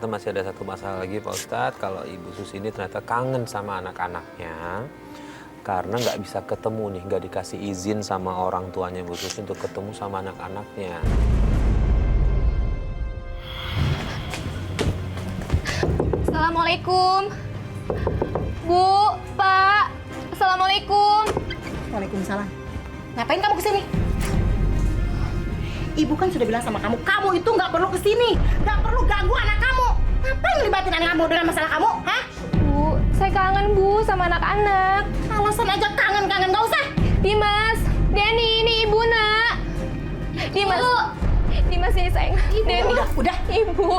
ternyata masih ada satu masalah lagi Pak Ustadz. Kalau Ibu Susi ini ternyata kangen sama anak-anaknya. Karena nggak bisa ketemu nih, nggak dikasih izin sama orang tuanya Ibu Susi untuk ketemu sama anak-anaknya. Assalamualaikum. Bu, Pak. Assalamualaikum. Waalaikumsalam. Ngapain kamu kesini? Ibu kan sudah bilang sama kamu, kamu itu nggak perlu kesini, nggak perlu ganggu anak kamu. Ngapain ngelibatin anak kamu dengan masalah kamu, hah? Bu, saya kangen Bu sama anak-anak. Alasan aja kangen-kangen, nggak usah. Dimas, Denny, ini Ibu nak. Dimas, Dimas ini sayang. Denny, Udah. Ibu.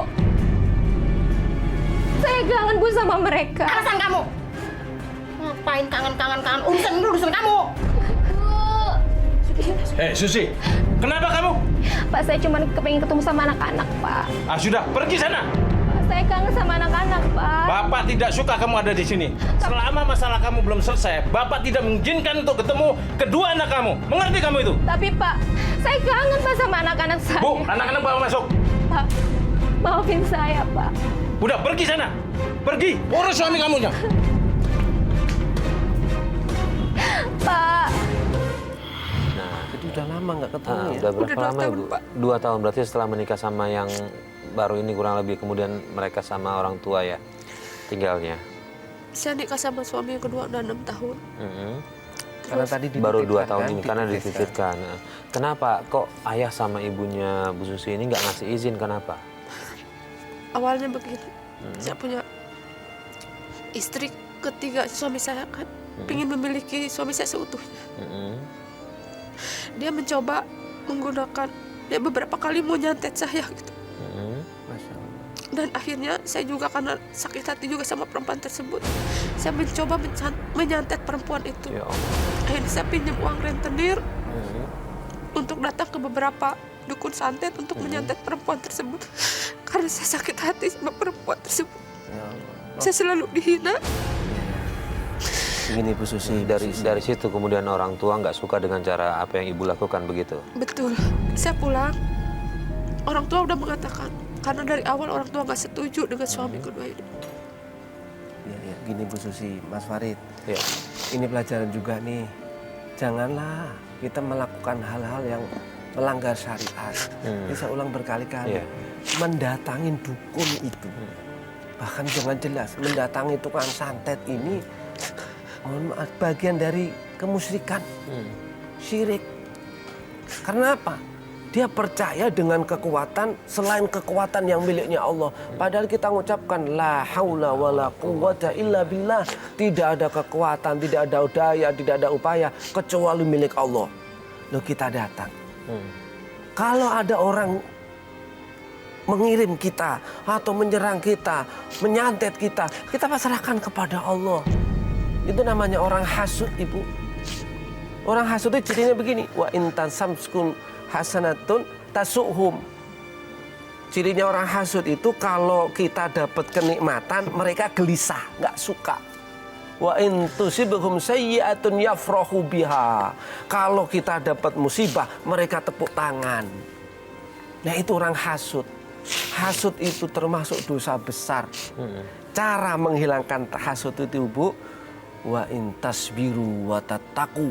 Saya kangen Bu sama mereka. Alasan kamu. Ngapain kangen-kangen, urusan ini urusan kamu. Hei Susi, kenapa kamu? Pak, saya cuma kepengen ketemu sama anak-anak, Pak. Ah sudah, pergi sana. Pak, saya kangen sama anak-anak, Pak. Bapak tidak suka kamu ada di sini. Selama masalah kamu belum selesai, Bapak tidak mengizinkan untuk ketemu kedua anak kamu. Mengerti kamu itu? Tapi Pak, saya kangen Pak sama anak-anak saya. Bu, anak-anak bawa masuk. Pak, maafin saya, Pak. Udah, pergi sana. Pergi, urus suami kamunya. Pak. Jadi udah lama nggak ketemu ya? Udah berapa Udah 2 lama tahun, Ibu? Pak. 2 tahun, berarti setelah menikah sama yang baru ini kurang lebih, kemudian mereka sama orang tua ya tinggalnya. Saya nikah sama suami yang kedua udah 6 tahun. Karena tadi Baru 2 dititipkan, tahun kan? ini karena dititipkan. Nah, kenapa kok ayah sama ibunya Bu Susi ini nggak ngasih izin, kenapa? Awalnya begini, saya punya istri ketiga suami saya kan, ingin memiliki suami saya seutuhnya. Dia mencoba menggunakan, dia beberapa kali mau nyantet saya gitu. Masya Allah. Dan akhirnya saya juga karena sakit hati juga sama perempuan tersebut, saya mencoba menyantet perempuan itu. Ya Allah. Akhirnya saya pinjam uang rentenir untuk datang ke beberapa dukun santet untuk menyantet perempuan tersebut. Karena saya sakit hati sama perempuan tersebut. Ya Allah. Saya selalu dihina. Begini Bu Susi, Dari situ kemudian orang tua nggak suka dengan cara apa yang ibu lakukan begitu. Betul. Saya pulang, orang tua udah mengatakan, karena dari awal orang tua nggak setuju dengan suami kedua ini. ya, gini Bu Susi, Mas Farid. Ya. Ini pelajaran juga nih. Janganlah kita melakukan hal-hal yang melanggar syariat. Ini saya ulang berkali-kali. Iya. Mendatangin dukun itu. Bahkan jangan jelas, mendatangi tukang santet ini, mohon maaf, bagian dari kemusyrikan. Syirik. Karena apa? Dia percaya dengan kekuatan selain kekuatan yang miliknya Allah. Padahal kita mengucapkan la haula wala quwwata illa billah. Tidak ada kekuatan, tidak ada daya, tidak ada upaya kecuali milik Allah. Lalu kita datang. Kalau ada orang mengirim kita atau menyerang kita, menyantet kita, kita pasrahkan kepada Allah. Itu namanya orang hasud, Ibu. Orang hasud itu cirinya begini, wa intan samskun hasanatun tasuhum. Cirinya orang hasud itu kalau kita dapat kenikmatan, mereka gelisah, nggak suka. Wa in tusibhum sayyi'atun yafrahu biha. Kalau kita dapat musibah, mereka tepuk tangan. Nah, itu orang hasud. Hasud itu termasuk dosa besar. Cara menghilangkan hasud itu, Bu, wa in tasbiru wa tattaqu.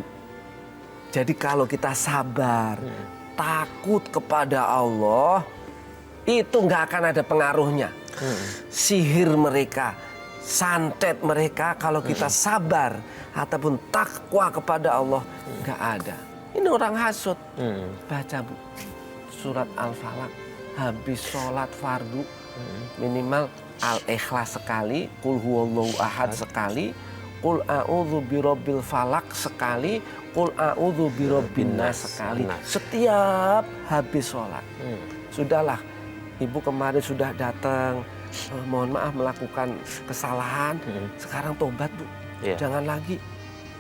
Jadi kalau kita sabar, takut kepada Allah, itu nggak akan ada pengaruhnya. Sihir mereka, santet mereka, kalau kita sabar ataupun takwa kepada Allah, nggak ada. Ini orang hasud. Baca, Bu, surat Al-Falaq. Habis sholat fardu, minimal Al-Ikhlas sekali, Qul huwallahu ahad sekali, Qul a'udzu birabbil falaq sekali, Qul a'udzu birabbin nas sekali. Setiap habis sholat. Sudahlah, Ibu kemarin sudah datang, mohon maaf melakukan kesalahan, sekarang tobat, Bu. Jangan lagi.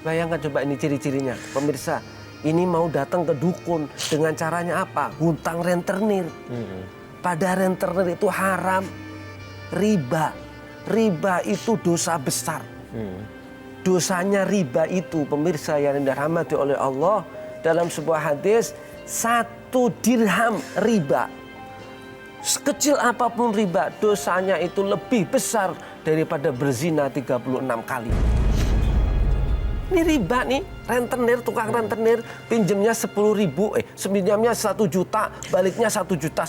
Bayangkan coba ini ciri-cirinya, pemirsa. Ini mau datang ke dukun dengan caranya apa? Hutang rentenir. Pada rentenir itu haram. Riba. Riba itu dosa besar. Dosanya riba itu, pemirsa yang dirahmati oleh Allah, dalam sebuah hadis, 1 dirham riba Sekecil apapun riba, dosanya itu lebih besar daripada berzina 36 kali. Ini riba nih, rentenir, tukang rentenir, pinjemnya 10.000, pinjamnya 1 juta, baliknya 1,5 juta.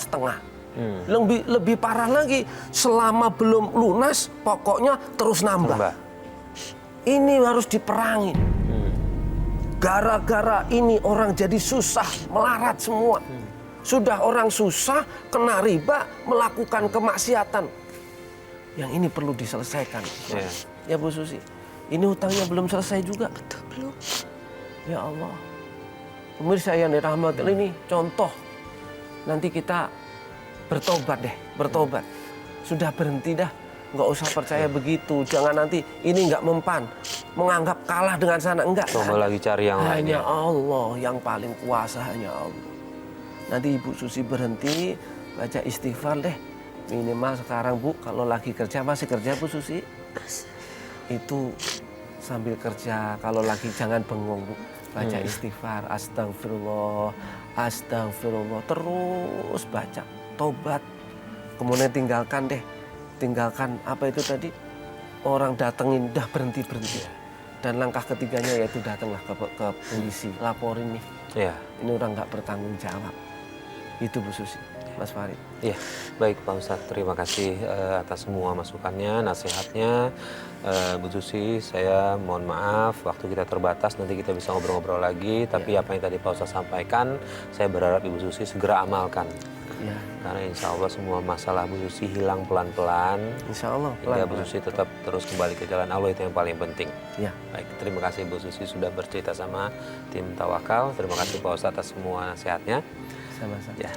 Lebih parah lagi, selama belum lunas, pokoknya terus nambah. Ini harus diperangi. Gara-gara ini orang jadi susah, melarat semua. Sudah orang susah, kena riba, melakukan kemaksiatan. Yang ini perlu diselesaikan. Ya Bu Susi, ini hutangnya belum selesai juga. Betul, belum. Ya Allah. Pemirsa yang dirahmati, ini contoh. Nanti kita bertobat deh, bertobat. Sudah berhenti dah. Nggak usah percaya begitu. Jangan nanti ini nggak mempan. Menganggap kalah dengan sana. Enggak. Coba lagi cari yang Hanya lainnya. Allah yang paling kuasa, hanya Allah. Nanti Ibu Susi berhenti, baca istighfar deh. Minimal sekarang Bu, kalau lagi kerja, masih kerja Bu Susi? Itu sambil kerja, kalau lagi jangan bengong Bu. Baca istighfar, astagfirullah, astagfirullah. Terus baca, tobat. Kemudian tinggalkan deh. Tinggalkan apa itu tadi? Orang datengin, dah berhenti-berhenti. Dan langkah ketiganya yaitu datanglah ke polisi, laporin nih. Iya. Ini orang nggak bertanggung jawab. Itu Bu Susi, Mas Farid. Iya, baik Pak Ustadz, terima kasih atas semua masukannya, nasihatnya. Bu Susi, saya mohon maaf, waktu kita terbatas, nanti kita bisa ngobrol-ngobrol lagi. Tapi apa yang tadi Pak Ustadz sampaikan, saya berharap Ibu Susi segera amalkan. Ya, Karena insya Allah semua masalah Bu Susi hilang pelan-pelan. insya Allah. Hingga Bu Susi tetap terus kembali ke jalan Allah, itu yang paling penting. Ya, Baik, terima kasih Bu Susi sudah bercerita sama tim Tawakal. Terima kasih Pak Ustadz atas semua nasihatnya. sama-sama. Ya.